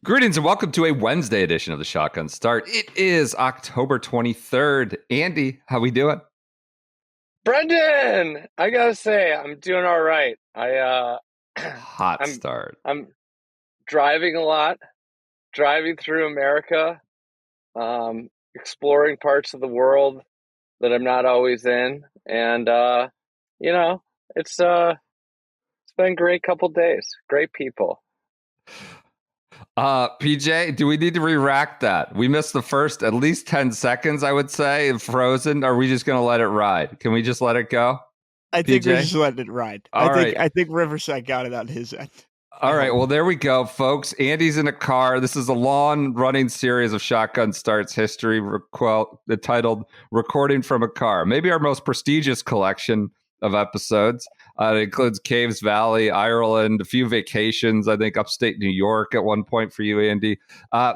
Greetings and welcome to a Wednesday edition of the Shotgun Start. It is October 23rd. Andy, how we doing? Brendan, I gotta say, I'm doing all right. Hot I'm start. I'm driving a lot, driving through America, exploring parts of the world that I'm not always in, and you know, it's been a great couple days. Great people. PJ, do we need to re-rack that? We missed the first at least 10 seconds, I would say, frozen. Are we just going to let it ride? Can we just let it go? I think we're PJ? just letting it ride. All I right. think Riverside got it on his end. All right, well, there we go, folks. Andy's in a car. This is a long-running series of Shotgun Starts history titled Recording from a Car. Maybe our most prestigious collection of episodes. It includes Caves Valley, Ireland, a few vacations, I think upstate New York at one point for you, Andy.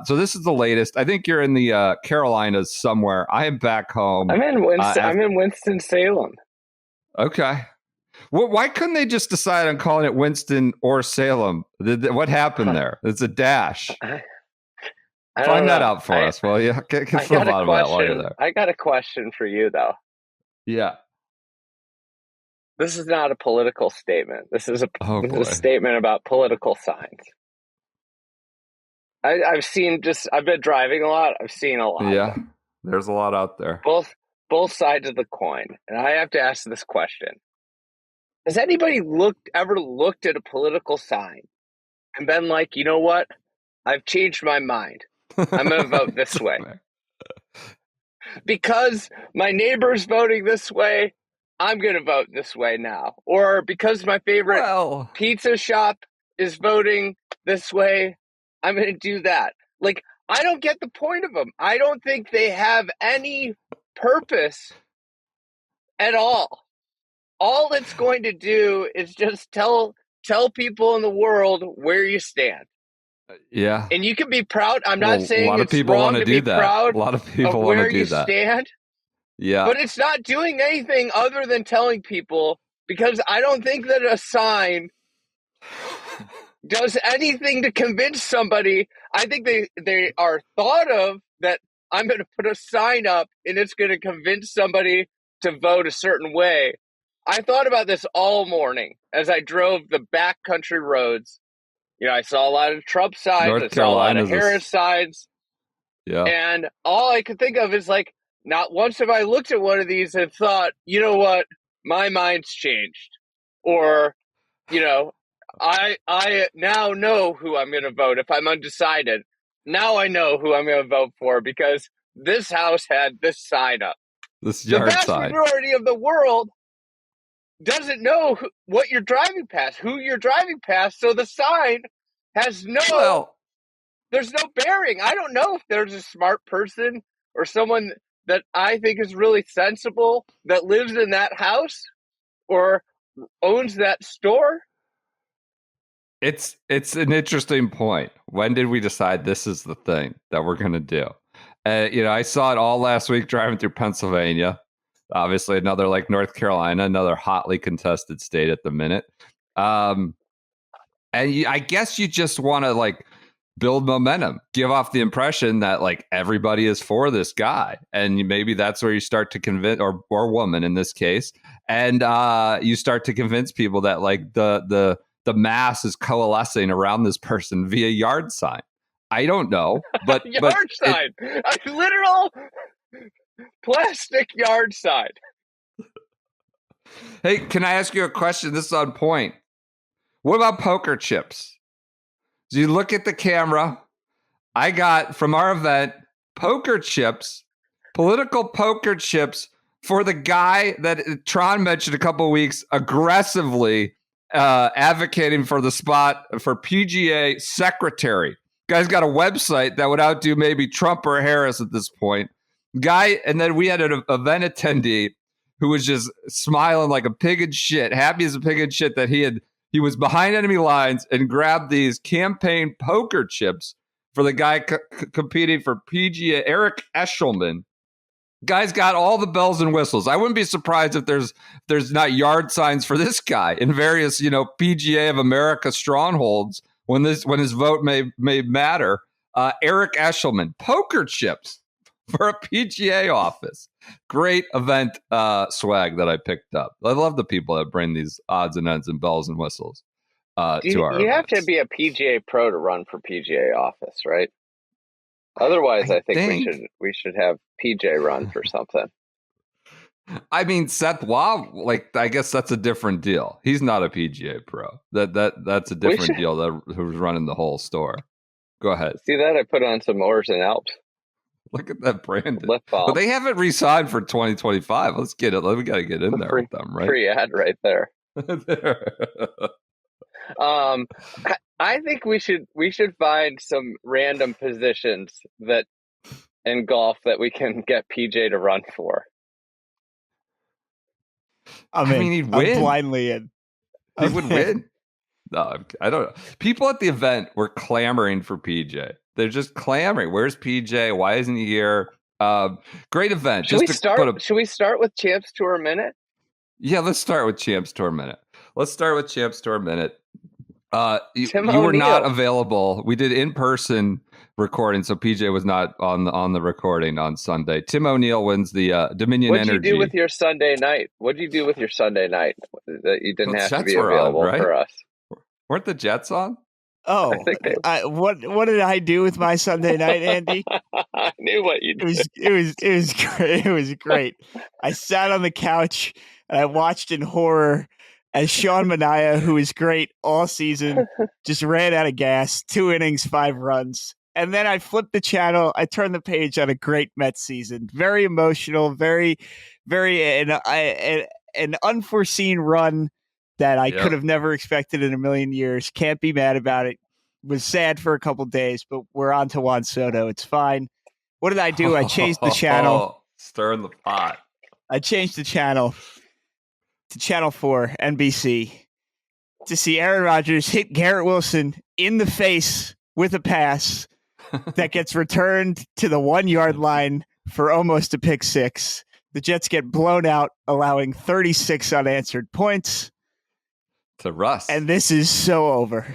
So this is the latest. I think you're in the Carolinas somewhere. I am back home. I'm in Winston-Salem. Okay. Why couldn't they just decide on calling it Winston or Salem? What happened there? It's a dash. Find that out for us. Well, yeah, get to the bottom of that while you're there. I got a question for you, though. Yeah. This is not a political statement. This is a statement about political signs. I've been driving a lot. I've seen a lot. Yeah, there's a lot out there. Both sides of the coin. And I have to ask this question. Has anybody ever looked at a political sign and been like, you know what? I've changed my mind. I'm going to vote this way. Because my neighbor's voting this way, I'm going to vote this way now. Or because my favorite pizza shop is voting this way, I'm going to do that. Like, I don't get the point of them. I don't think they have any purpose at all. All it's going to do is just tell people in the world where you stand. Yeah. And you can be proud. I'm not saying a lot of people want to do that. A lot of people want to do that. Stand. Yeah. But it's not doing anything other than telling people, because I don't think that a sign does anything to convince somebody. I think they are thought of that I'm going to put a sign up and it's going to convince somebody to vote a certain way. I thought about this all morning as I drove the backcountry roads. You know, I saw a lot of Trump signs. I saw a lot of Harris signs. Yeah. And all I could think of is like, not once have I looked at one of these and thought, you know what, my mind's changed. Or, you know, I now know who I'm going to vote if I'm undecided. Now I know who I'm going to vote for because this house had this sign up. This yard sign. The vast majority of the world doesn't know what you're driving past, who you're driving past, so the sign has there's no bearing. I don't know if there's a smart person or someone that I think is really sensible that lives in that house or owns that store. It's an interesting point. When did we decide this is the thing that we're going to do? You know, I saw it all last week driving through Pennsylvania. Obviously, another like North Carolina, another hotly contested state at the minute. And I guess you just want to like build momentum, give off the impression that like everybody is for this guy. And maybe that's where you start to convince, or woman in this case. And you start to convince people that like the mass is coalescing around this person via yard sign. I don't know, but sign, a literal plastic yard sign. Hey, can I ask you a question? This is on point. What about poker chips? So you look at the camera. I got from our event poker chips, political poker chips for the guy that Tron mentioned a couple of weeks aggressively advocating for the spot for PGA secretary. Guy's got a website that would outdo maybe Trump or Harris at this point. Guy, and then we had an event attendee who was just smiling like a pig in shit, happy as a pig in shit that he was behind enemy lines and grabbed these campaign poker chips for the guy competing for PGA, Eric Eshelman. Guy's got all the bells and whistles. I wouldn't be surprised if there's not yard signs for this guy in various, PGA of America strongholds when his vote may matter. Eric Eshelman, poker chips for a PGA office. Great event swag that I picked up. I love the people that bring these odds and ends and bells and whistles to our events. You have to be a PGA pro to run for PGA office, right? Otherwise, I think we should have PJ run for something. I mean, Seth Waugh, I guess that's a different deal. He's not a PGA pro. That's a different deal. Who's running the whole store? Go ahead. See that? I put on some Oars and Alps. Look at that, Brandon. But they haven't re-signed for 2025. Let's get it. We got to get in there with them, right? Free ad right there. I think we should find some random positions that in golf that we can get PJ to run for. I mean, he'd win. I'm blindly in. He would win. No, I don't know. People at the event were clamoring for PJ. They're just clamoring. Where's PJ? Why isn't he here? Great event. Should we start with Champs Tour Minute? Yeah, let's start with Champs Tour Minute. You were not available. We did in-person recording, so PJ was not on the recording on Sunday. Tim O'Neill wins the Dominion Energy. What did you do with your Sunday night? What did you do with your Sunday night that you didn't have to be available for us? Weren't the Jets on? Oh, what did I do with my Sunday night, Andy? I knew what you did. It was great. It was great. I sat on the couch and I watched in horror as Sean Manaea, who is great all season, just ran out of gas. 2 innings, 5 runs. And then I flipped the channel. I turned the page on a great Mets season. Very emotional, very, very an unforeseen run that I could have never expected in a million years. Can't be mad about it. Was sad for a couple days, but we're on to Juan Soto. It's fine. What did I do? I changed the channel. Stirring the pot. I changed the channel to Channel 4, NBC, to see Aaron Rodgers hit Garrett Wilson in the face with a pass that gets returned to the 1-yard line for almost a pick six. The Jets get blown out, allowing 36 unanswered points. To Russ. And this is so over.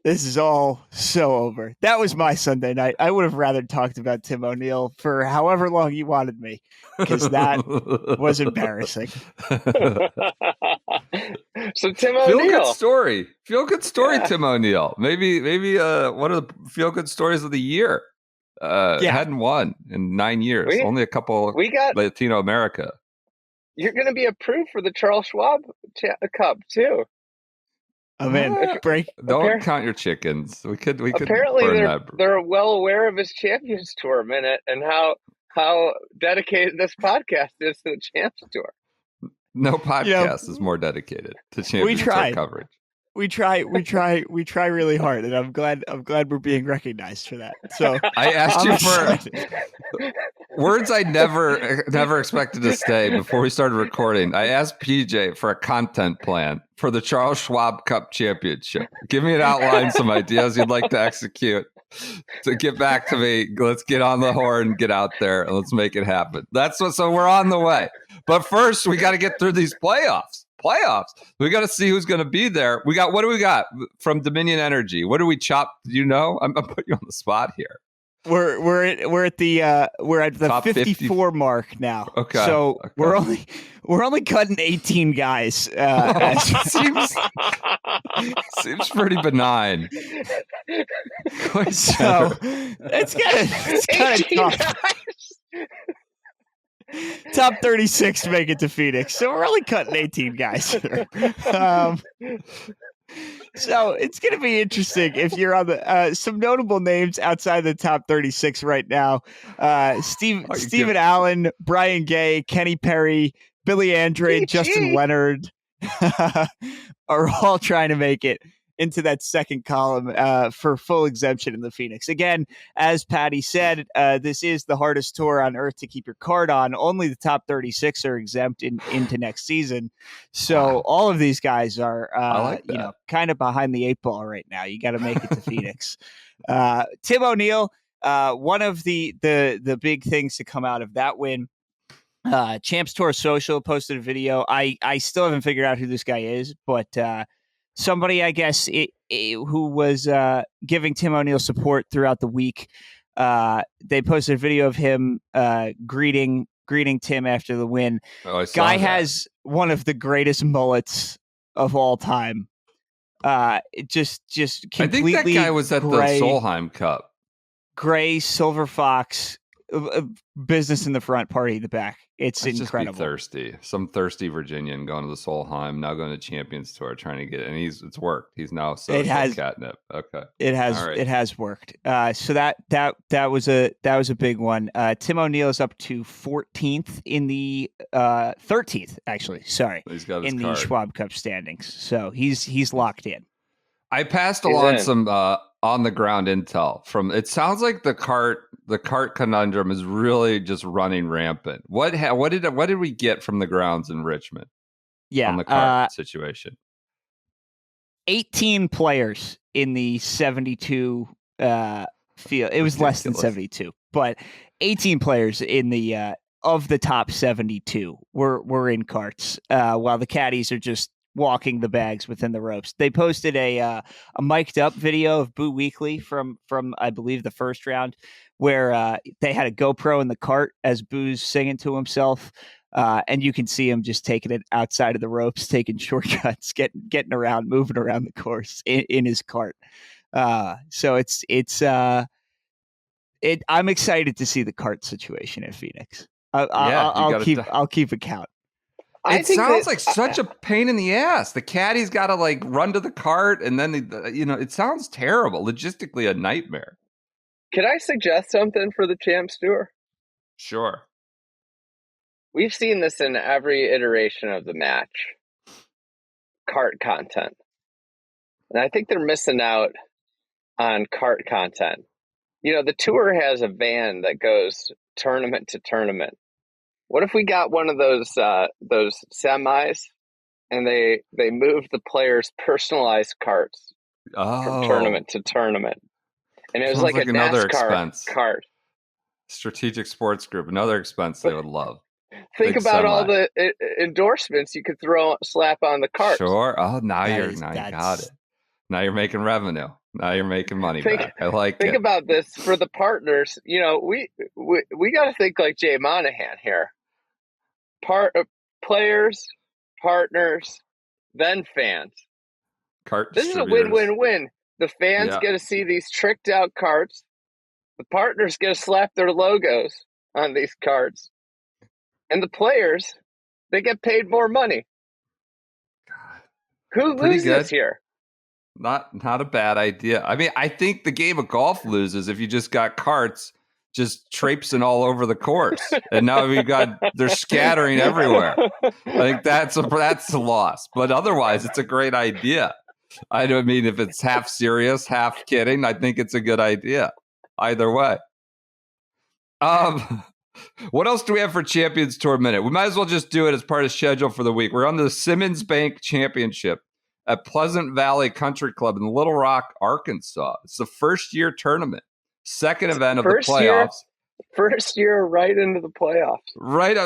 This is all so over. That was my Sunday night. I would have rather talked about Tim O'Neill for however long you wanted me, because that was embarrassing. So Tim O'Neill. Feel good story, Tim O'Neill. Maybe one of the feel good stories of the year. Hadn't won in 9 years. Only a couple Latino America. You're going to be approved for the Charles Schwab Cup too. I mean, don't count your chickens. We could. Apparently, they're well aware of his Champions Tour Minute and how dedicated this podcast is to the Champs Tour. No podcast is more dedicated to Champions Tour coverage. We try really hard, and I'm glad we're being recognized for that. So I asked you for words I never expected to say before we started recording. I asked PJ for a content plan for the Charles Schwab Cup Championship. Give me an outline, some ideas you'd like to execute. To get back to me, let's get on the horn, get out there, and let's make it happen. So we're on the way. But first, we got to get through these playoffs. We got to see who's going to be there. What do we got from Dominion Energy? What do we chop? Do you know? I'm putting you on the spot here. We're at the top 54 mark now. Okay. So we're only cutting 18 guys. Seems pretty benign. So it's kind of tough. Top 36 to make it to Phoenix. So we're only cutting 18 guys. So it's going to be interesting if you're on the some notable names outside the top 36 right now. Steven Allen, Brian Gay, Kenny Perry, Billy Andre, Justin Leonard are all trying to make it into that second column for full exemption in the Phoenix. Again, as Patty said, this is the hardest tour on earth to keep your card on. Only the top 36 are exempt into next season. So all of these guys are, kind of behind the 8 ball right now. You got to make it to Phoenix. Tim O'Neill, one of the big things to come out of that win. Champs Tour Social posted a video. I still haven't figured out who this guy is, but somebody, I guess, who was giving Tim O'Neill support throughout the week. They posted a video of him greeting Tim after the win. Guy has one of the greatest mullets of all time. Just completely. I think that guy was at the Solheim Cup. Gray silver fox, business in the front, party in the back. It's incredible. Just be thirsty. Some thirsty Virginian going to the Solheim, now going to Champions Tour, trying to get it. And it's worked. He's now catnip. Okay. It has worked. So that was a big one. Tim O'Neill is up to 14th in the 13th, actually. Sorry. He's got his in card. The Schwab Cup standings. So he's locked in. I passed along some on the ground intel from. It sounds like the cart conundrum is really just running rampant. What did we get from the grounds in Richmond? Yeah, on the cart situation. 18 players in the 72 field. It was less than 72, but 18 players in the of the top 72 were in carts, while the caddies are just walking the bags within the ropes. They posted a mic'd up video of Boo Weekly from I believe the first round, where they had a GoPro in the cart as Boo's singing to himself, and you can see him just taking it outside of the ropes, taking shortcuts, getting around, moving around the course in his cart. So I'm excited to see the cart situation at Phoenix. I'll keep account. It sounds like such a pain in the ass. The caddy's got to like run to the cart, and then it sounds terrible. Logistically, a nightmare. Can I suggest something for the Champs Tour? Sure. We've seen this in every iteration of the match. Cart content, and I think they're missing out on cart content. The tour has a van that goes tournament to tournament. What if we got one of those semis, and they moved the players' personalized carts from tournament to tournament, and it was like another NASCAR cart. Strategic Sports Group, another expense they would love. Think about all the endorsements you could slap on the cart. Sure. Oh, now you got it. Now you're making revenue. Now you're making money back. I like it. Think about this for the partners. We got to think like Jay Monahan here. Players, partners, then fans. This is a win-win-win. The fans get to see these tricked out carts. The partners get to slap their logos on these carts. And the players, they get paid more money. God. Who loses here? Not a bad idea. I mean, I think the game of golf loses if you just got carts just traipsing all over the course, and now they're scattering everywhere. I think that's a loss, but otherwise it's a great idea. I don't mean if it's half serious, half kidding. I think it's a good idea either way. What else do we have for Champions Tour Minute? We might as well just do it as part of the schedule for the week. We're on the Simmons Bank Championship at Pleasant Valley Country Club in Little Rock, Arkansas. It's the first year tournament. Second event of the playoffs. First year right into the playoffs. Right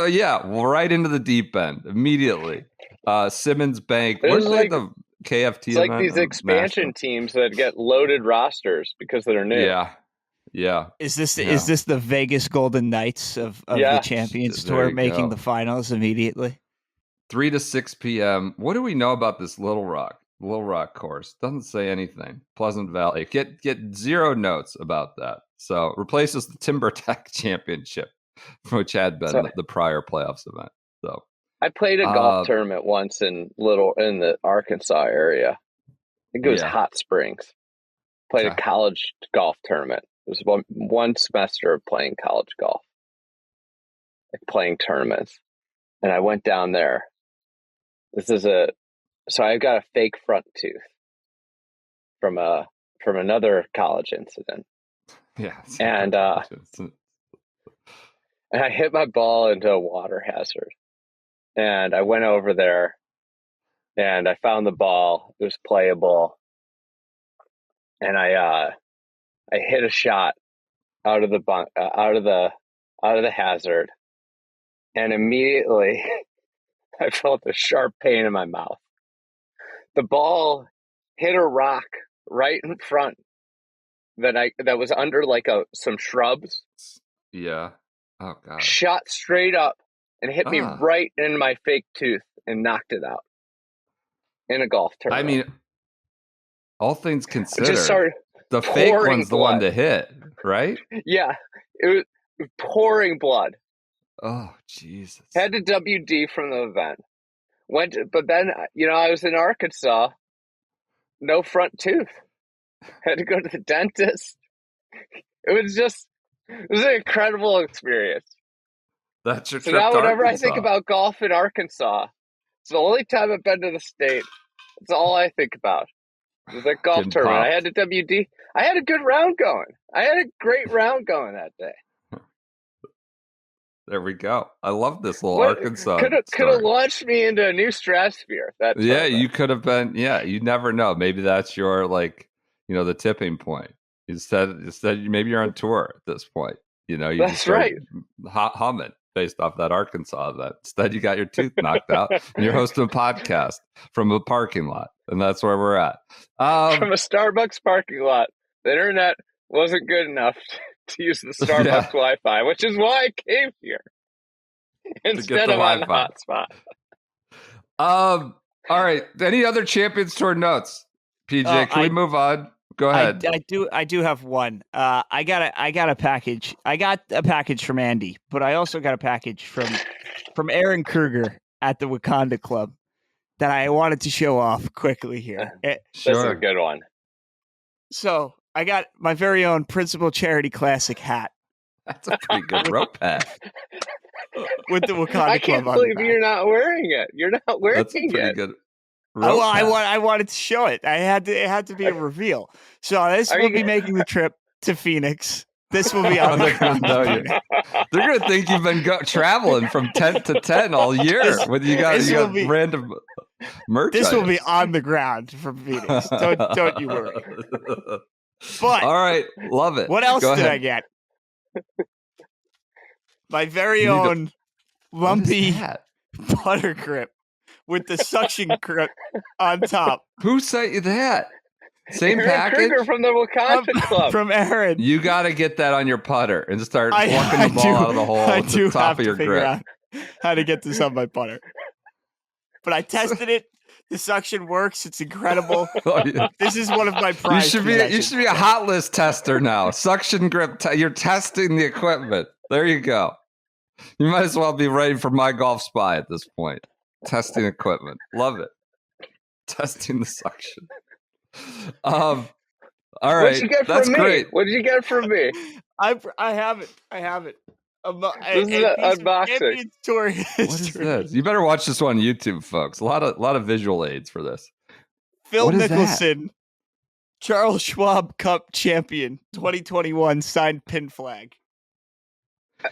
into the deep end immediately. Simmons Bank. Where's like the KFT It's like these expansion teams that get loaded rosters because they're new. Yeah. Is this the Vegas Golden Knights of the Champions Tour making the finals immediately? 3 to 6 p.m. What do we know about this Little Rock course? Doesn't say anything. Pleasant Valley. Get zero notes about that. So replaces the Timber Tech Championship, which had been the prior playoffs event. So I played a golf tournament once in the Arkansas area. I think it was Hot Springs. Played a college golf tournament. It was one semester of playing college golf, like playing tournaments. And I went down there. So I got a fake front tooth from another college incident. Yeah. And I hit my ball into a water hazard. And I went over there and I found the ball. It was playable. And I hit a shot out of the hazard. And immediately I felt a sharp pain in my mouth. The ball hit a rock right in front that was under like some shrubs. Yeah. Oh God. Shot straight up and hit me right in my fake tooth and knocked it out in a golf tournament. I mean, all things considered, the fake one's the one to hit, right? Yeah, it was pouring blood. Oh Jesus! Had to WD from the event. But then I was in Arkansas. No front tooth. Had to go to the dentist. It was an incredible experience. That's your so trip now to whenever Arkansas. I think about golf in Arkansas, it's the only time I've been to the state. It's all I think about. It was that golf tournament. Popped. I had to WD. I had a good round going. I had a great round going that day. There we go. I love this little Arkansas. Could have launched me into a new stratosphere. You could have been. Yeah, you never know. Maybe that's your the tipping point. Instead, maybe you're on tour at this point. That's right. Humming based off that Arkansas event. Instead, you got your tooth knocked out, and you're hosting a podcast from a parking lot, and that's where we're at. From a Starbucks parking lot. The internet wasn't good enough to use the Starbucks Wi-Fi, which is why I came here instead of on the hotspot. All right. Any other Champions Tour notes? PJ, can we move on? Go ahead. I do have one. I got a package. I got a package from Andy, but I also got a package from Aaron Kruger at the Wakanda Club that I wanted to show off quickly here. This is a good one. So I got my very own Principal Charity Classic hat. That's a pretty good rope hat. With the Wakanda Club on I can't believe you're not wearing it. You're not wearing it. That's a pretty good. I wanted to show it. It had to be a reveal. So this will be making the trip to Phoenix. This will be on the ground. They're gonna think you've been traveling from tent to tent all year. You got random merch. This will be on the ground from Phoenix. Don't you worry. But all right, love it. What else did I get? My very own lumpy putter grip with the suction grip on top. Who sent you that? Same Aaron package Kruger from the Wakanda Club. From Aaron. You got to get that on your putter and start plucking the ball out of the hole at the top of your grip. Out how to get this on my putter. But I tested it. The suction works. It's incredible. This is one of my prized You should be a hot list tester now. Suction grip. You're testing the equipment. There you go. You might as well be ready for My Golf Spy at this point. Testing equipment. Love it. Testing the suction. All right. What'd you get That's from me? great. What did you get from me? I have it. This is an unboxing. Tour history. What is this? You better watch this on YouTube, folks. A lot of visual aids for this. Phil Mickelson, Charles Schwab Cup champion, 2021 signed pin flag.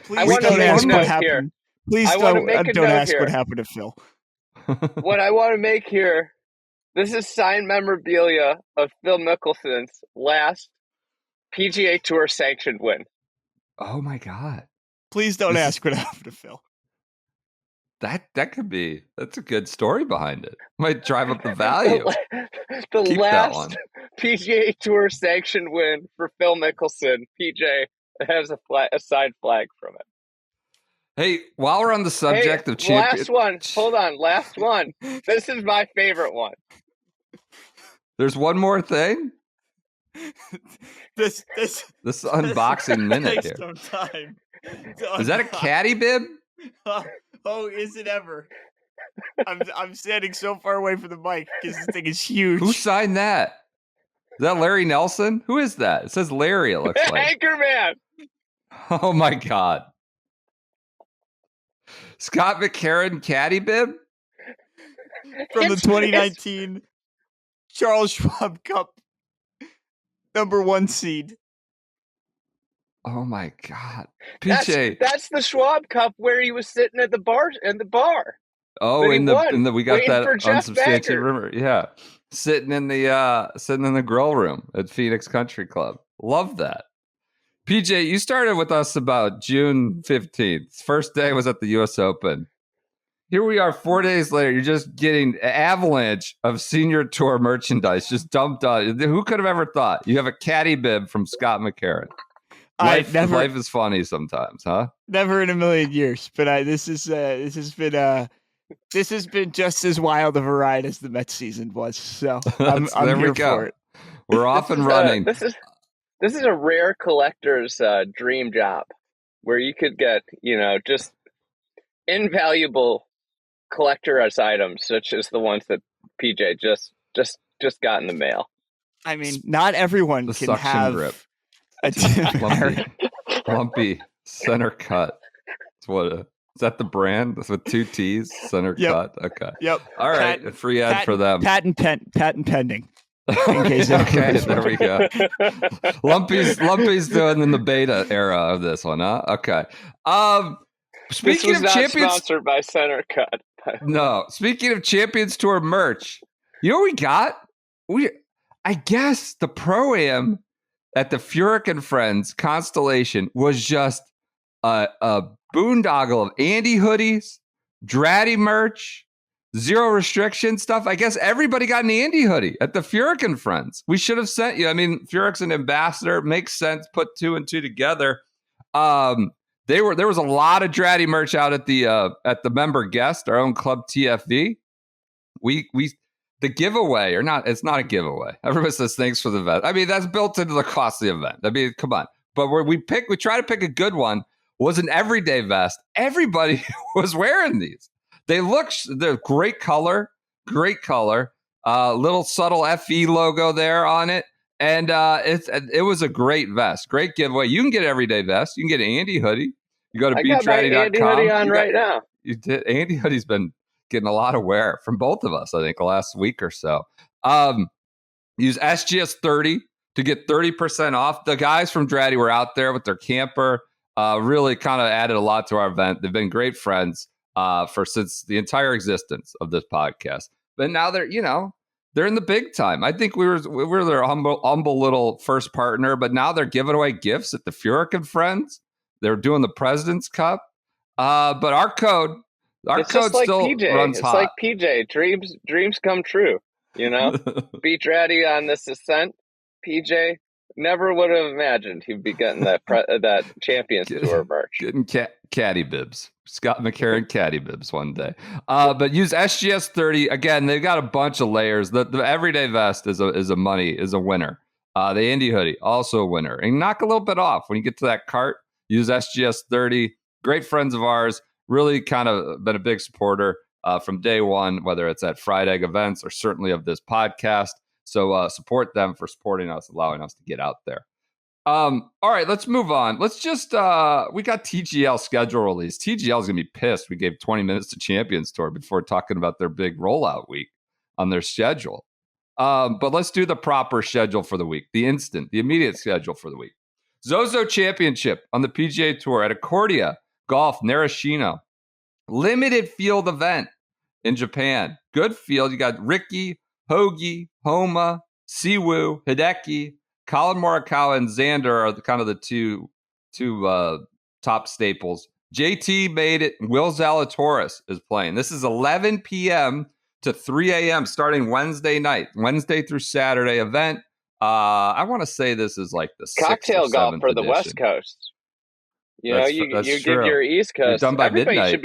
Please don't ask what happened. Please don't ask what happened to Phil. What I want to make here, this is signed memorabilia of Phil Mickelson's last PGA Tour sanctioned win. Oh my God. Please don't ask what happened to Phil. That could be. That's a good story behind it. Might drive up the value. the last PGA Tour sanctioned win for Phil Mickelson. PJ has a signed flag from it. Hey, while we're on the subject of champions, last one. Hold on, last one. This is my favorite one. There's one more thing. This unboxing minute here. Some time. Is that a caddy bib? Oh, is it ever? I'm standing so far away from the mic because this thing is huge. Who signed that? Is that Larry Nelson? Who is that? It says Larry, it looks like. Anchorman. Oh my God. Scott McCarron caddy bib? From the 2019 Charles Schwab Cup #1 seed. Oh my God. PJ. That's the Schwab Cup where he was sitting at the bar Oh, we got that unsubstantiated rumor. Yeah. Sitting in the grill room at Phoenix Country Club. Love that. PJ, you started with us about June 15th. First day was at the US Open. here we are 4 days later. You're just getting an avalanche of senior tour merchandise just dumped on. Who could have ever thought? You have a caddy bib from Scott McCarron. Life is funny sometimes, huh? Never in a million years. But this has been just as wild of a ride as the Mets season was. So I'm here for it. We're off and running. This is a rare collector's dream job, where you could get just invaluable collector's items, such as the ones that PJ just got in the mail. I mean, not everyone the can suction have grip. A lumpy center cut. Is that the brand with 2 T's? Center cut. Okay. Yep. All right. A free ad for them. Patent pending. In case okay, there we go. Lumpy's doing in the beta era of this one, huh? Okay. Speaking of champions, sponsored by Center Cut. No. Speaking of Champions Tour merch, you know what we got? I guess the Pro-Am at the Furyk and Friends Constellation was just a boondoggle of Andy hoodies, Dratty merch, zero restriction stuff. I guess everybody got an Andy hoodie at the Furyk and Friends. We should have sent you. I mean, Furyk's an ambassador. Makes sense. Put 2 and 2 together. There was a lot of Dratty merch out at the member guest, our own club TFV. The giveaway or not, it's not a giveaway. Everybody says thanks for the vest. I mean, that's built into the cost of the event. I mean, come on. But we try to pick a good one. Was an everyday vest. Everybody was wearing these. They're great color. Little subtle FE logo there on it. And it was a great vest. Great giveaway. You can get an everyday vest. You can get an Andy hoodie. You go to beatraddy.com. I got my Andy hoodie on right now. You did. Andy hoodie's been getting a lot of wear from both of us, I think, the last week or so. Use SGS30 to get 30% off. The guys from Dratty were out there with their camper. Really kind of added a lot to our event. They've been great friends since the entire existence of this podcast. But now they're in the big time. I think we were their humble little first partner, but now they're giving away gifts at the Furyk and Friends. They're doing the President's Cup. But our code still PJ. runs hot. It's like PJ. Dreams come true. Beat Dratty on this ascent. PJ never would have imagined he'd be getting that Champions Tour merch. Getting caddy bibs. Scott McCarron caddy bibs one day. But use SGS30. Again, they've got a bunch of layers. The everyday vest is a winner. The Andy hoodie, also a winner. And knock a little bit off when you get to that cart. Use SGS30. Great friends of ours. Really kind of been a big supporter from day one, whether it's at Fried Egg events or certainly of this podcast. So support them for supporting us, allowing us to get out there. All right, let's move on. Let's just, we got TGL schedule release. TGL is going to be pissed. We gave 20 minutes to Champions Tour before talking about their big rollout week on their schedule. But let's do the proper schedule for the week, the immediate schedule for the week. Zozo Championship on the PGA Tour at Accordia Golf, Narashino. Limited field event in Japan. Good field. You got Ricky, Hoagie, Homa, Siwoo, Hideki, Colin Morikawa, and Xander are the two top staples. JT made it. Will Zalatoris is playing. This is 11 p.m. to 3 a.m. starting Wednesday night. Wednesday through Saturday event. I want to say this is like the cocktail golf for edition. the West Coast. You give true. your East Coast. You're done by midnight.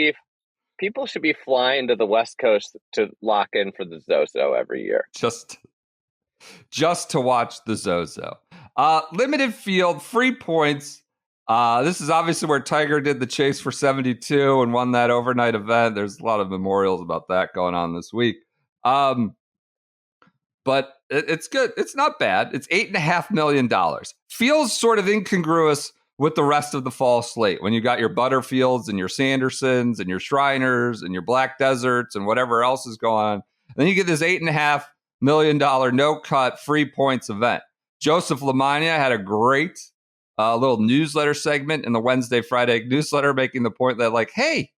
People should be flying to the West Coast to lock in for the Zozo every year. Just to watch the Zozo. Limited field, free points. This is obviously where Tiger did the chase for 72 and won that overnight event. There's a lot of memorials about that going on this week. But it's good. It's not bad. It's $8.5 million. Feels sort of incongruous with the rest of the fall slate when you got your Butterfields and your Sandersons and your Shriners and your Black Deserts and whatever else is going on. And then you get this $8.5 million no-cut free points event. Joseph Lamagna had a great little newsletter segment in the Wednesday, Friday newsletter making the point that, like, hey,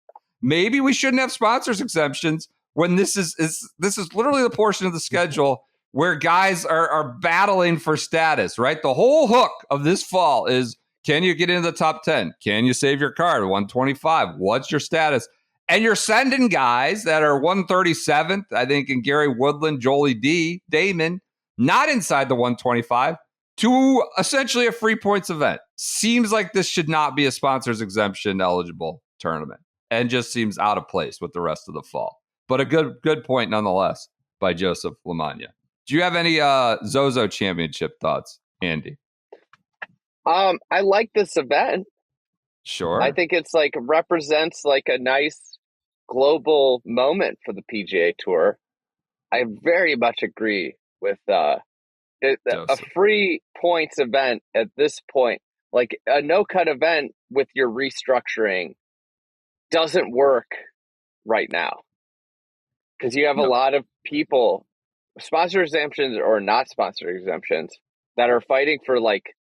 maybe we shouldn't have sponsors exemptions when this is literally the portion of the schedule where guys are battling for status, right? The whole hook of this fall is, can you get into the top 10? Can you save your card? 125. What's your status? And you're sending guys that are 137th, I think, in Gary Woodland, Jolie D, Damon, not inside the 125, to essentially a free points event. Seems like this should not be a sponsors exemption eligible tournament, and just seems out of place with the rest of the fall. But a good point nonetheless by Joseph Lamagna. Do you have any Zozo Championship thoughts, Andy? I like this event. Sure. I think it's like represents like a nice global moment for the PGA Tour. I very much agree with a free points event at this point, like a no-cut event with your restructuring doesn't work right now because you have a lot of people, sponsor exemptions or not sponsor exemptions, that are fighting for like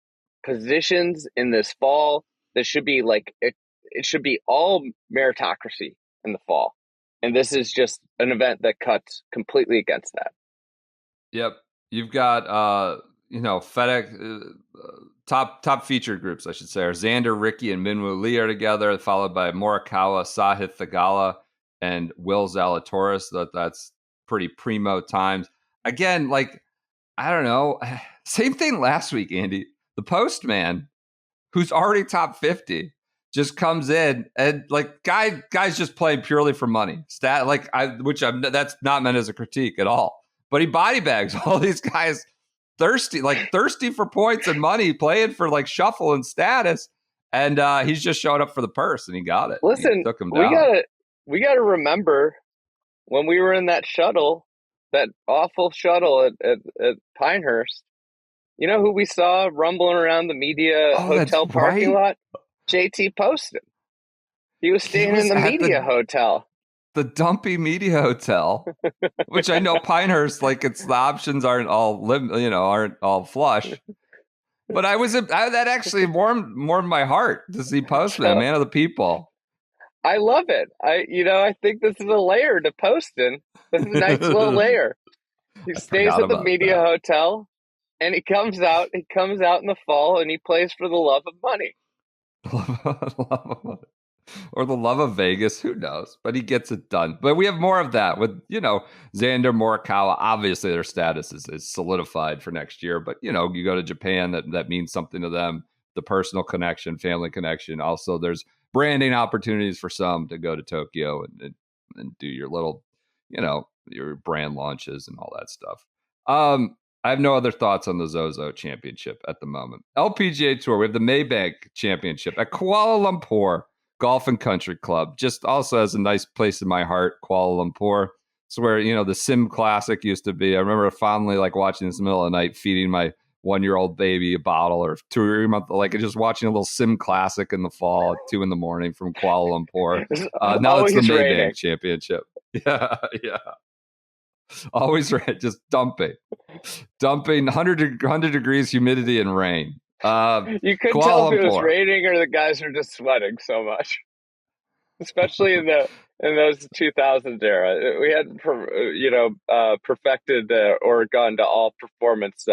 positions in this fall. This should be like it should be all meritocracy in the fall, and this is just an event that cuts completely against that. Yep, you've got FedEx top featured groups, I should say, are Xander, Ricky, and Minwoo Lee are together, followed by Morikawa, Sahith Theegala, and Will Zalatoris. That's pretty primo times. Again, like, I don't know, same thing last week, Andy. The Postman, who's already top 50, just comes in and like guys just playing purely for money. That's not meant as a critique at all. But he body bags all these guys thirsty for points and money, playing for like shuffle and status. And he's just showing up for the purse, and he got it. Listen, took him down. we gotta remember when we were in that shuttle, that awful shuttle at Pinehurst. You know who we saw rumbling around the media hotel parking lot? JT Poston. He was staying in the media hotel. The dumpy media hotel, which I know Pinehurst, like the options aren't all flush. But that actually warmed my heart to see Postman, man of the people. I love it. I think this is a layer to Poston. This is a nice little layer. He stays at the media hotel, and he comes out in the fall, and he plays for the love of money. Or the love of Vegas, who knows? But he gets it done. But we have more of that with, Xander, Morikawa. Obviously, their status is solidified for next year. But, you go to Japan, that means something to them. The personal connection, family connection. Also, there's branding opportunities for some to go to Tokyo and do your little, your brand launches and all that stuff. I have no other thoughts on the Zozo Championship at the moment. LPGA Tour, we have the Maybank Championship at Kuala Lumpur Golf and Country Club. Just also has a nice place in my heart, Kuala Lumpur. It's where, the Sim Classic used to be. I remember fondly like watching this in the middle of the night, feeding my 1-year-old baby a bottle, or 2-month, like just watching a little Sim Classic in the fall at 2 a.m. from Kuala Lumpur. Now it's the Maybank Championship. Yeah. Always right, just dumping 100 degrees humidity and rain. You couldn't tell if it was raining or the guys were just sweating so much, especially in those 2000s era. We had perfected or gone to all performance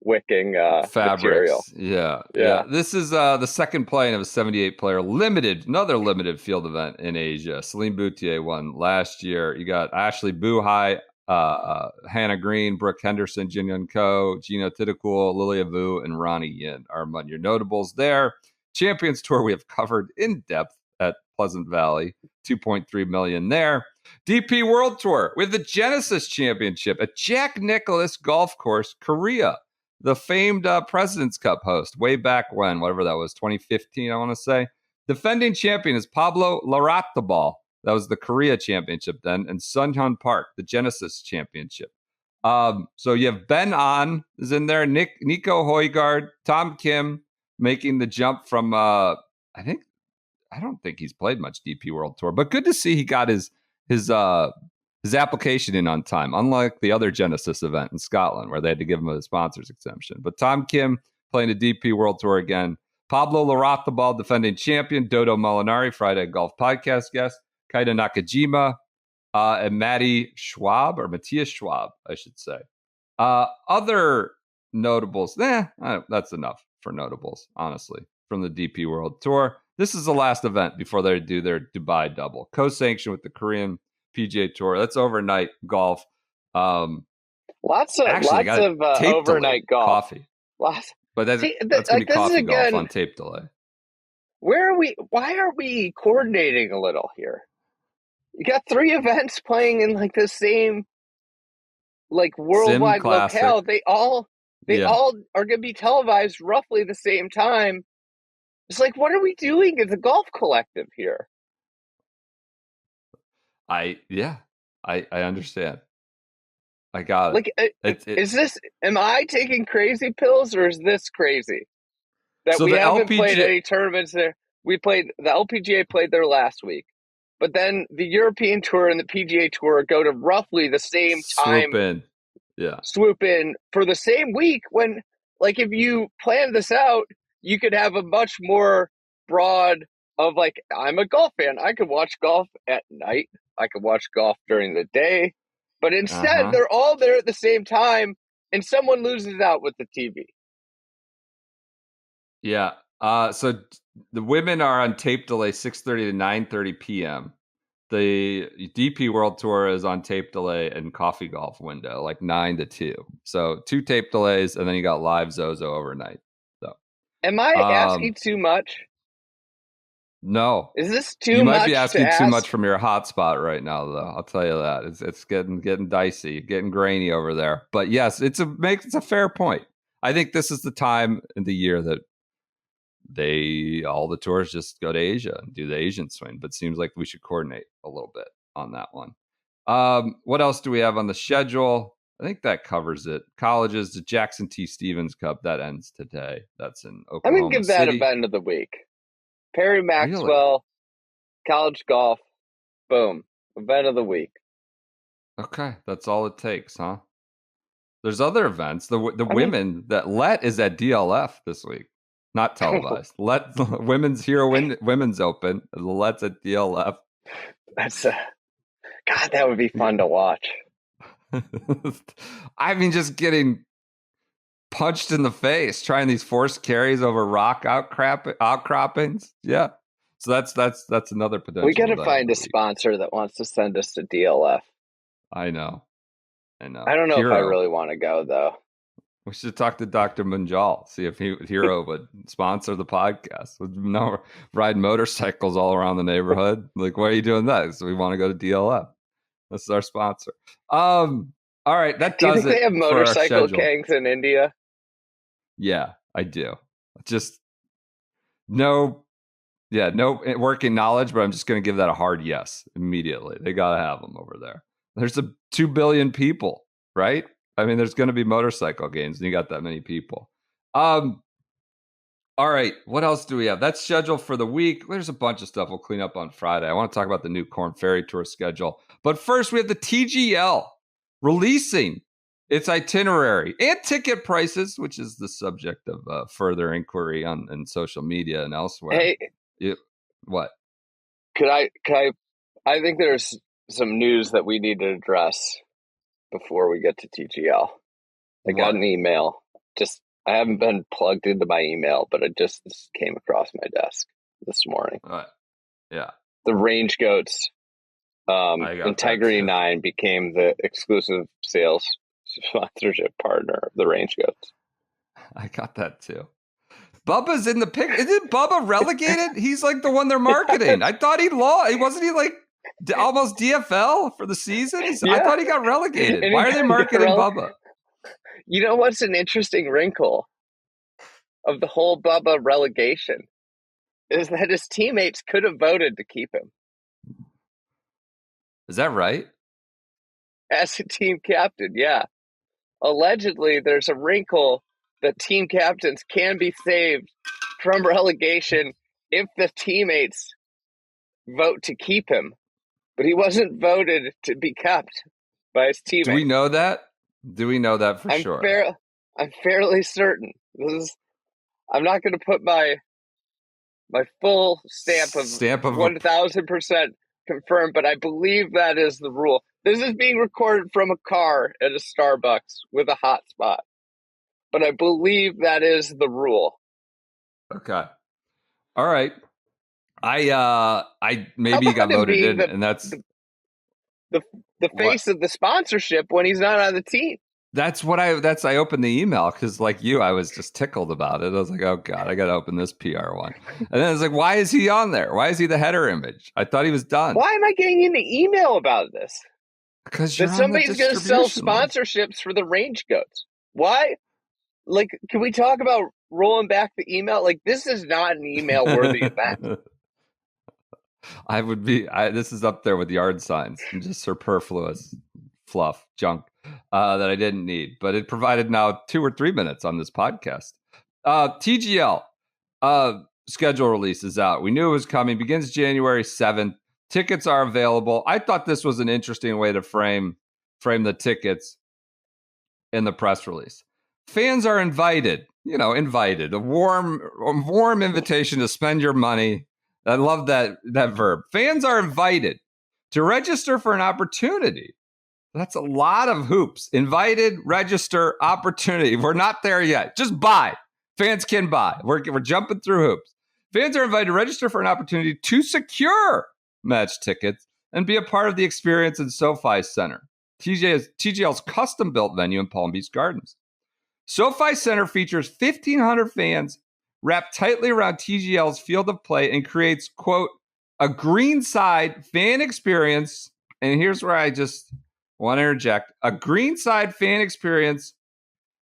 wicking fabrics. Material. Yeah. This is the second playing of a 78 player another limited field event in Asia. Celine Boutier won last year. You got Ashley Buhai, Hannah Green, Brooke Henderson, Jin Yun Ko, Gino Tidekul, Lilia Vu, and Ronnie Yin are among your notables there. Champions Tour we have covered in depth at Pleasant Valley, 2.3 million there. DP World Tour with the Genesis Championship at Jack Nicklaus Golf Course, Korea. The famed President's Cup host way back when, whatever that was, 2015, I want to say. Defending champion is Pablo Larratabal. That was the Korea Championship then, and Sunhyun Park, the Genesis Championship. So you have Ben An is in there, Nico Højgaard, Tom Kim making the jump from I don't think he's played much DP World Tour, but good to see he got his application in on time, unlike the other Genesis event in Scotland where they had to give him a sponsors exemption. But Tom Kim playing the DP World Tour again. Pablo Larratabal, defending champion, Dodo Molinari, Friday Golf Podcast guest, Kaida Nakajima, and Matthias Schwab, I should say. Other notables, that's enough for notables, honestly, from the DP World Tour. This is the last event before they do their Dubai double, co-sanctioned with the Korean PGA Tour. That's overnight golf. Lots of overnight golf. Coffee. Lots. But that's going to be coffee golf on tape delay. Where are we? Why are we coordinating a little here? You got 3 events playing in like the same, like worldwide locale. They all are going to be televised roughly the same time. It's like, what are we doing as a golf collective here? I understand. I got it. Is this? Am I taking crazy pills, or is this crazy? That we haven't played any tournaments there. The LPGA played there last week, but then the European Tour and the PGA Tour go to roughly the same time. Swoop in for the same week. When, like, if you plan this out, you could have a much more broad of like, I'm a golf fan. I could watch golf at night. I could watch golf during the day. But instead, they're all there at the same time, and someone loses out with the TV. Yeah. So the women are on tape delay 6:30 to 9:30 p.m. The DP World Tour is on tape delay and coffee golf window, like 9 to 2. So 2 tape delays, and then you got live Zozo overnight. So, am I asking too much? No. Is this too much? You might be asking too much from your hotspot right now, though. I'll tell you that it's getting dicey, getting grainy over there. But yes, it's a fair point. I think this is the time in the year that all the tours just go to Asia and do the Asian swing. But it seems like we should coordinate a little bit on that one. What else do we have on the schedule? I think that covers it. Colleges, the Jackson T. Stevens Cup, that ends today. That's in Oklahoma I'm going to give that City. event of the week. Perry Maxwell, college golf, boom, event of the week. Okay, that's all it takes, huh? There's other events. The women that Let is at DLF this week, not televised. Let Women's Hero Women's Open. The Let's at DLF. That's God. That would be fun to watch. I mean, just getting punched in the face, trying these forced carries over rock outcroppings. Yeah. So that's another potential. We got to find a sponsor that wants to send us to DLF. I know. I don't know if I really want to go, though. We should talk to Dr. Munjal, see if Hero would sponsor the podcast. No, ride motorcycles all around the neighborhood. Like, why are you doing that? So we want to go to DLF. This is our sponsor. All right, that does it. Do you think they have motorcycle gangs in India? Yeah, I do. Just no working knowledge, but I'm just going to give that a hard yes immediately. They got to have them over there. There's 2 billion people, right? I mean, there's going to be motorcycle gangs, and you got that many people. All right, what else do we have? That's scheduled for the week. There's a bunch of stuff we'll clean up on Friday. I want to talk about the new Korn Ferry Tour schedule. But first, we have the TGL releasing its itinerary and ticket prices, which is the subject of further inquiry on social media and elsewhere. Hey, what? Could I? I think there's some news that we need to address before we get to TGL. I got an email. I haven't been plugged into my email, but it just came across my desk this morning. Yeah. The Range Goats, Integrity 9 became the exclusive sales sponsorship partner of the Range Goats. I got that too. Bubba's in the pic. Isn't Bubba relegated? He's like the one they're marketing. I thought he lost. Wasn't he like almost DFL for the season? I thought he got relegated. Why are they marketing Bubba? You know what's an interesting wrinkle of the whole Bubba relegation is that his teammates could have voted to keep him. Is that right? As a team captain, yeah. Allegedly, there's a wrinkle that team captains can be saved from relegation if the teammates vote to keep him. But he wasn't voted to be kept by his teammates. Do we know that? Do we know that for sure? I'm fairly certain. I'm not going to put my full stamp of 1,000% confirmed, but I believe that is the rule. This is being recorded from a car at a Starbucks with a hotspot, but I believe that is the rule. Okay. All right. I maybe he got voted in, and that's the face of the sponsorship when he's not on the team. I opened the email because, like you, I was just tickled about it. I was like, oh God, I got to open this PR one. And then I was like, why is he on there? Why is he the header image? I thought he was done. Why am I getting an email about this? Because somebody's going to sell sponsorships for the Range Goats. Why? Like, can we talk about rolling back the email? Like, this is not an email worthy event. This is up there with yard signs and just superfluous fluff junk that I didn't need, but it provided now 2 or 3 minutes on this podcast. TGL schedule release is out. We knew it was coming. Begins January 7th. Tickets are available. I thought this was an interesting way to frame the tickets in the press release. Fans are invited. A warm invitation to spend your money. I love that verb. Fans are invited to register for an opportunity. That's a lot of hoops. Invited, register, opportunity. We're not there yet. Just buy. Fans can buy. We're jumping through hoops. Fans are invited to register for an opportunity to secure match tickets and be a part of the experience in SoFi Center, TGL's custom-built venue in Palm Beach Gardens. SoFi Center features 1,500 fans wrapped tightly around TGL's field of play and creates, quote, a greenside fan experience. And here's where I just want to interject. A greenside fan experience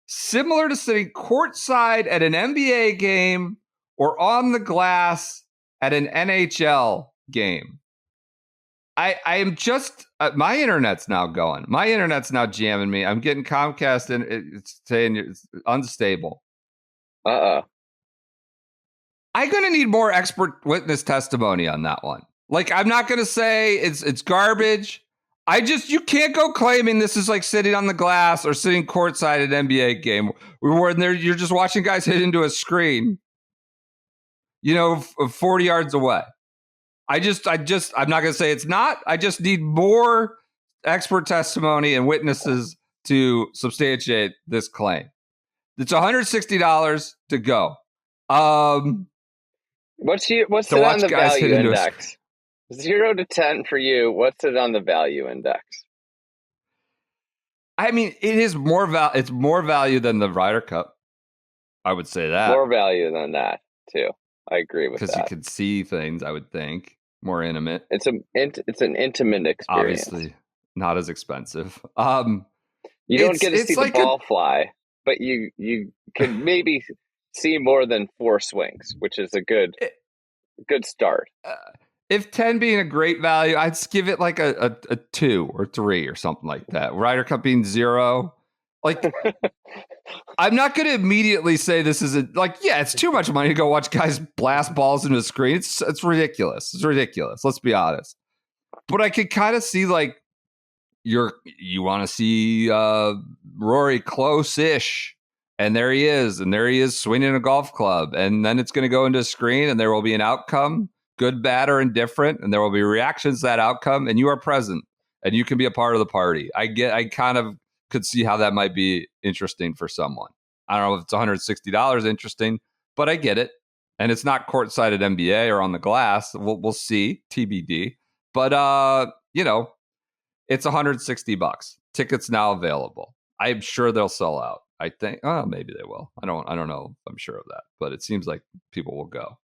similar to sitting courtside at an NBA game or on the glass at an NHL game. I am just, my internet's now going. My internet's now jamming me. I'm getting Comcast and it's saying it's unstable. I'm going to need more expert witness testimony on that one. Like, I'm not going to say it's garbage. You can't go claiming this is like sitting on the glass or sitting courtside at an NBA game where you're just watching guys hit into a screen, 40 yards away. I'm not going to say it's not. I just need more expert testimony and witnesses to substantiate this claim. It's $160 to go. What's it on the value index? 0 to 10 for you. What's it on the value index? I mean, it is it's more value than the Ryder Cup. I would say that. More value than that, too. I agree with that. Because you can see things, I would think. More intimate. It's an intimate experience. Obviously, not as expensive. You don't get to see the ball fly, but you can maybe see more than 4 swings, which is a good start. If 10 being a great value, I'd give it like a 2 or 3 or something like that. Ryder Cup being 0. Like, I'm not going to immediately say this is it's too much money to go watch guys blast balls into the screen. It's ridiculous. It's ridiculous. Let's be honest. But I could kind of see like you want to see Rory close-ish. And there he is swinging a golf club. And then it's going to go into a screen and there will be an outcome, good, bad, or indifferent. And there will be reactions to that outcome. And you are present and you can be a part of the party. I kind of could see how that might be interesting for someone. I don't know if it's $160 interesting, but I get it. And it's not courtside at NBA or on the glass. We'll see, TBD. But it's $160. Tickets now available. I'm sure they'll sell out. I think, maybe they will. I don't know if I'm sure of that, but it seems like people will go.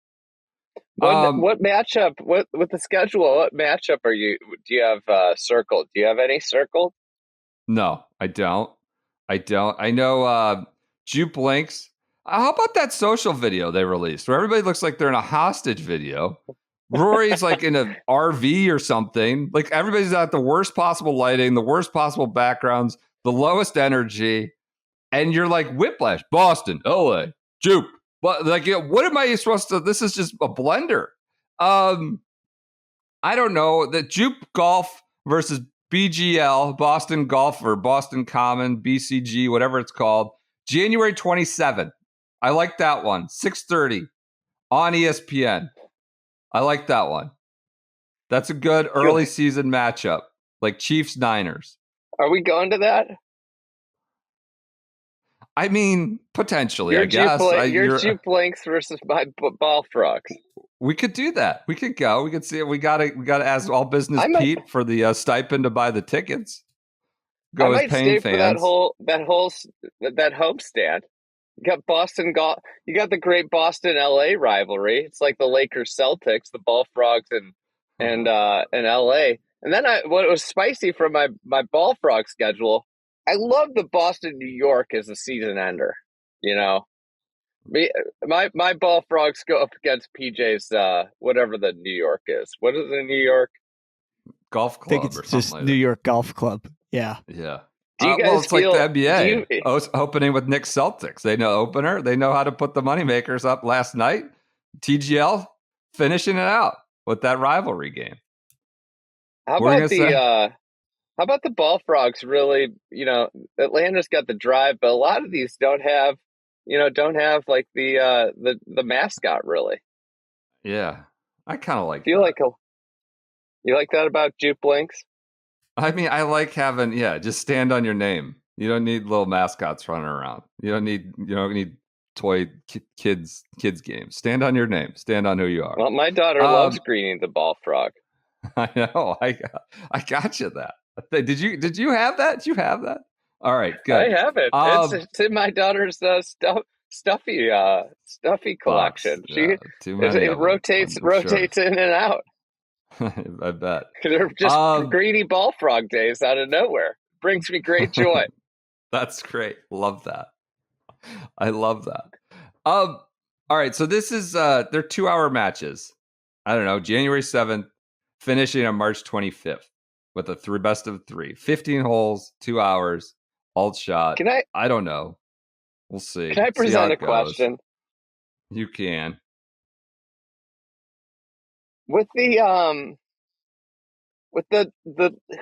What matchup? What with the schedule? What matchup do you have circled? Do you have any circled? No, I don't. I know Jupe links. How about that social video they released where everybody looks like they're in a hostage video? Rory's like in an RV or something. Like everybody's at the worst possible lighting, the worst possible backgrounds, the lowest energy. And you're like, whiplash, Boston, LA, Jupe. But like, what am I supposed to? This is just a blender. I don't know. The Jupe Golf versus BGL, Boston Golf or Boston Common, BCG, whatever it's called. January 27th. I like that one. 6:30 on ESPN. I like that one. That's a good early season matchup, like Chiefs Niners. Are we going to that? I mean, potentially, I guess. Your Jupe Links versus my ball frogs. We could do that. We could go. We could see it. We gotta ask All Business Pete for the stipend to buy the tickets. Go as paying fans. For that homestand. You got Boston golf. You got the great Boston LA rivalry. It's like the Lakers Celtics, the Ball Frogs and LA. And then what was spicy from my Ball Frog schedule, I love the Boston New York as a season ender. You know, my Ball Frogs go up against PJ's whatever the New York is. What is the New York Golf Club? I think it's just New York Golf Club. Yeah. Yeah. Do you guys well, it's like the NBA opening with Knicks Celtics. They know opener. They know how to put the moneymakers up last night. TGL finishing it out with that rivalry game. How about the Ball Frogs? Really, Atlanta's got the drive, but a lot of these don't have like the mascot really. Yeah, I kind of like. You like that about Jupe Links? I mean, I like having just stand on your name. You don't need little mascots running around. You don't need toy kids games. Stand on your name. Stand on who you are. Well, my daughter loves greening the Ball Frog. I know. I got you that. Did you have that? Did you have that? All right, good. I have it. It's in my daughter's stuffy collection. Yeah, it rotates in and out. I bet. They're just greedy Ball Frog days out of nowhere. Brings me great joy. That's great. Love that. I love that. All right. So this is they're 2-hour matches. I don't know. January 7th, finishing on March 25th with a best of 3. 15 holes, 2 hours, alt shot. I don't know. We'll see. Can I present a question? You can. With the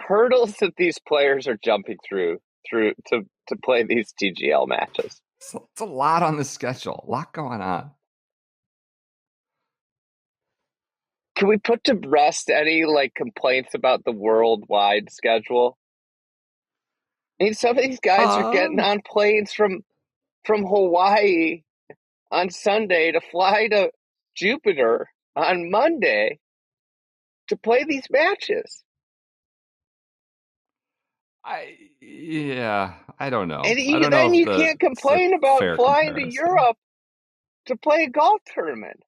hurdles that these players are jumping through to play these TGL matches. It's a lot on the schedule. A lot going on. Can we put to rest any complaints about the worldwide schedule? I mean, some of these guys are getting on planes from Hawaii on Sunday to fly to Jupiter on Monday to play these matches. I don't know. And then you can't complain about flying to Europe to play a golf tournament.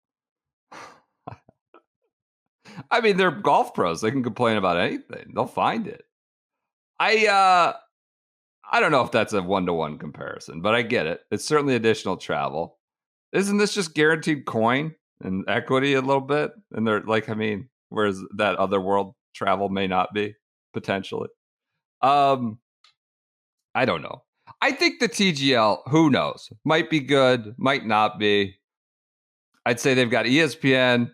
I mean, they're golf pros. They can complain about anything. They'll find it. I don't know if that's a one-to-one comparison, but I get it. It's certainly additional travel. Isn't this just guaranteed coin and equity a little bit? And they're whereas that other world travel may not be potentially. I don't know. I think the TGL, who knows, might be good, might not be. I'd say they've got ESPN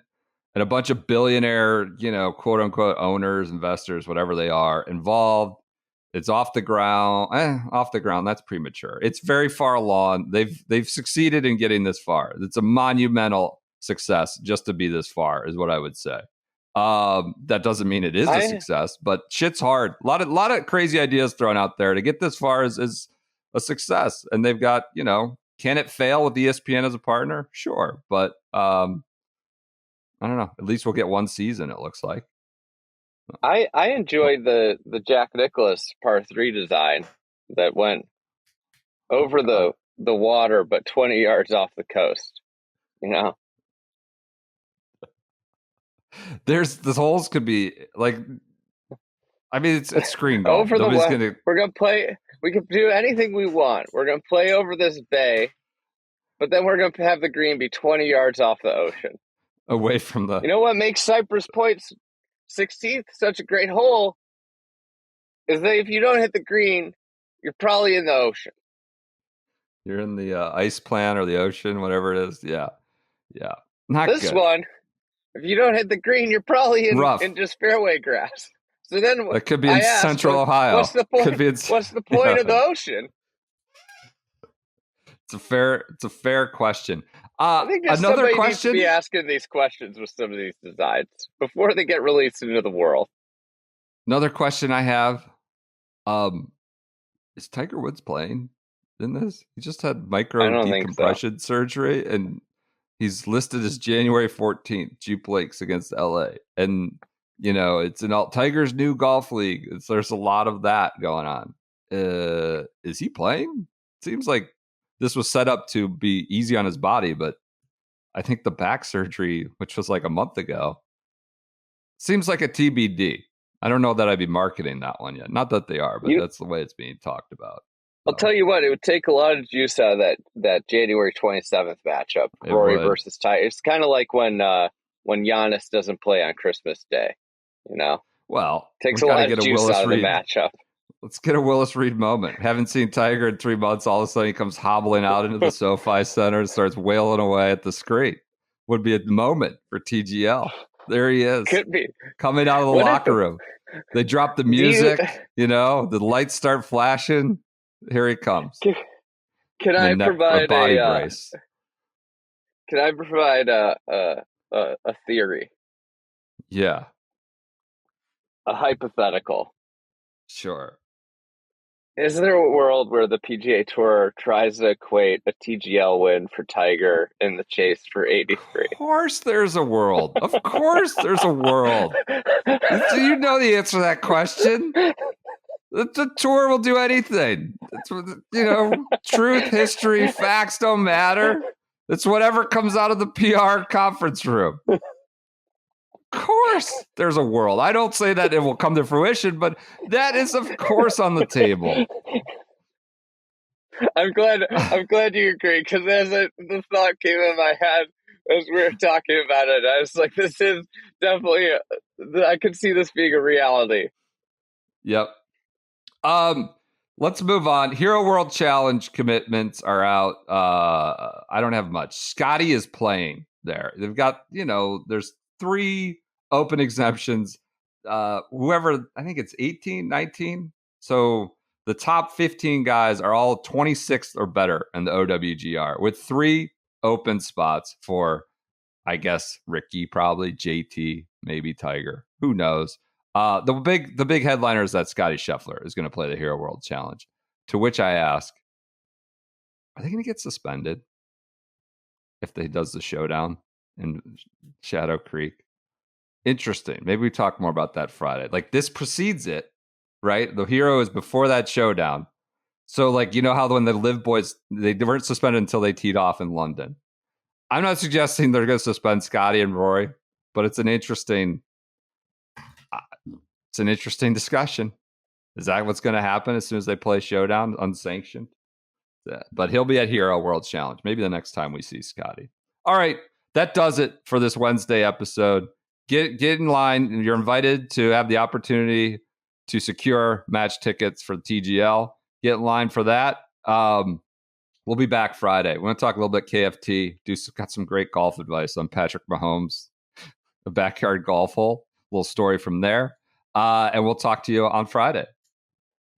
and a bunch of billionaire, quote unquote owners, investors, whatever they are, involved. It's off the ground. Off the ground. That's premature. It's very far along. They've succeeded in getting this far. It's a monumental success just to be this far, is what I would say. That doesn't mean it is a success, but shit's hard. A lot of crazy ideas thrown out there. To get this far is a success, and they've got can it fail with ESPN as a partner? Sure, but I don't know. At least we'll get one season. It looks like. I enjoyed the Jack Nicklaus par 3 design that went over the water, but 20 yards off the coast. There's the holes could be it's screen golf. Over we're gonna play. We can do anything we want. We're gonna play over this bay, but then we're gonna have the green be 20 yards off the ocean, away from the. You know what makes Cypress Point's 16th such a great hole is that if you don't hit the green, you're probably in the ocean. You're in the ice plant or the ocean, whatever it is. Yeah. Not this good. One. If you don't hit the green, you're probably in just fairway grass. So then that could be in Central Ohio. What's the point? What's the point of the ocean? It's a fair question. I think another question. Needs to be asking these questions with some of these designs before they get released into the world. Another question I have: is Tiger Woods playing in this? He just had micro decompression surgery, and He's listed as January 14th, Jupe Lakes against LA. And, it's in Tiger's new golf league. There's a lot of that going on. Is he playing? Seems like this was set up to be easy on his body, but I think the back surgery, which was like a month ago, seems like a TBD. I don't know that I'd be marketing that one yet. Not that they are, but that's the way it's being talked about. I'll tell you what, it would take a lot of juice out of that January 27th matchup, Rory versus Tiger. It's kind of like when Giannis doesn't play on Christmas Day, Well, takes a lot of juice out of the matchup. Let's get a Willis Reed moment. Haven't seen Tiger in 3 months. All of a sudden, he comes hobbling out into the SoFi Center and starts wailing away at the screen. Would be a moment for TGL. There he is. Could be. Coming out of the locker room. They drop the music, the lights start flashing. Here he comes. Can I provide a body brace? Can I provide a theory? Yeah. A hypothetical. Sure. Is there a world where the PGA Tour tries to equate a TGL win for Tiger in the chase for 83? Of course there's a world. Of course there's a world. Do you know the answer to that question? The tour will do anything. Truth, history, facts don't matter. It's whatever comes out of the PR conference room. Of course there's a world. I don't say that it will come to fruition, but that is, of course, on the table. I'm glad you agree, because as the thought came in my head as we were talking about it, I was like, this is definitely, I could see this being a reality. Yep. Let's move on. Hero World Challenge commitments are out. I don't have much. Scottie is playing there. They've got, there's 3 open exemptions. Whoever, I think it's 18, 19. So the top 15 guys are all 26th or better in the OWGR, with 3 open spots for, I guess, Ricky, probably JT, maybe Tiger. Who knows? The big headliner is that Scottie Scheffler is going to play the Hero World Challenge. To which I ask, are they going to get suspended if they does the Showdown in Shadow Creek? Interesting. Maybe we talk more about that Friday. Like, this precedes it, right? The Hero is before that Showdown. So, how when the LIV boys, they weren't suspended until they teed off in London. I'm not suggesting they're going to suspend Scottie and Rory, but it's an interesting discussion. Is that what's going to happen as soon as they play Showdown unsanctioned? Yeah. But he'll be at Hero World Challenge. Maybe the next time we see Scottie. All right. That does it for this Wednesday episode. Get in line. You're invited to have the opportunity to secure match tickets for TGL. Get in line for that. We'll be back Friday. We're going to talk a little bit KFT. Got some great golf advice on Patrick Mahomes, the backyard golf hole. A little story from there. And we'll talk to you on Friday.